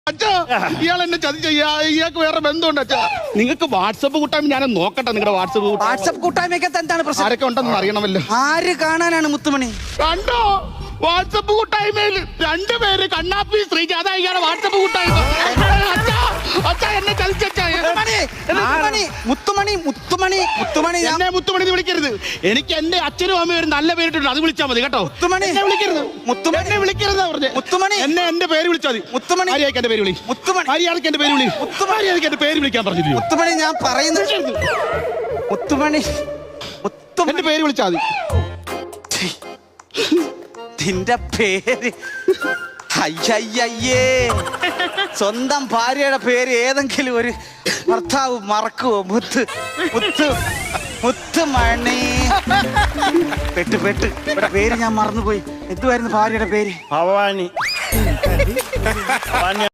അച്ഛാ ഇയാൾ എന്നെ ചതിച്ച ഇയാൾക്ക് വേറെ ബന്ധമുണ്ട് അച്ഛാ. നിങ്ങൾക്ക് വാട്സപ്പ് കൂട്ടായ്മ ഞാൻ നോക്കട്ടെ. നിങ്ങളുടെ വാട്സപ്പ് കൂട്ടായ്മയ്ക്കകത്ത് എന്താണ് പ്രശ്നം? ആരൊക്കെ ഉണ്ടെന്ന് അറിയണമല്ലോ. ആര് കാണാനാണ് മുത്തുമണി? കണ്ടോ വാട്സപ്പ് കൂട്ടായ്മയിൽ 2 പേര് കണ്ണാപ്പി ശ്രീജ. അതാ ഇയാളെ വാട്സപ്പ് കൂട്ടായ്മ. അച്ഛാ എന്നെ ചതിച്ചച്ഛാ. മുത്തുമണി എന്നെ മുത്തുമണി എന്ന് വിളിക്കരുത്. എനിക്ക് എന്റെ അച്ഛനും അമ്മയും ഒരു നല്ല പേരിട്ടുണ്ട്, അത് വിളിച്ചാൽ മതി കേട്ടോ. എന്നെ വിളിക്കരുത്. എന്നെ വിളിക്കരുത് പറഞ്ഞേ. എന്നെ എന്റെ പേര് വിളിച്ചാൽ മതി. മുത്തുമണി ആര്യാൾക്ക് എന്റെ പേര് വിളി. ആര്യാൾക്ക് എന്റെ പേര് വിളി. ആര്യാൾക്ക് എന്റെ പേര് വിളിക്കാൻ പറഞ്ഞില്ലയോ? മുത്തുമണി ഞാൻ പറയുന്നത് മുത്തുമണി എന്റെ പേര് വിളിച്ചാൽ മതി. നിന്റെ പേര് അയ്യയ്യേ, സ്വന്തം ഭാര്യയുടെ പേര് ഏതെങ്കിലും ഒരു ഭർത്താവ് മറക്കുവോ? മുത്തുമണി. പെട്ട് പേര് ഞാൻ മറന്നുപോയി. എന്തുവായിരുന്നു ഭാര്യയുടെ പേര്? ഭവാനി.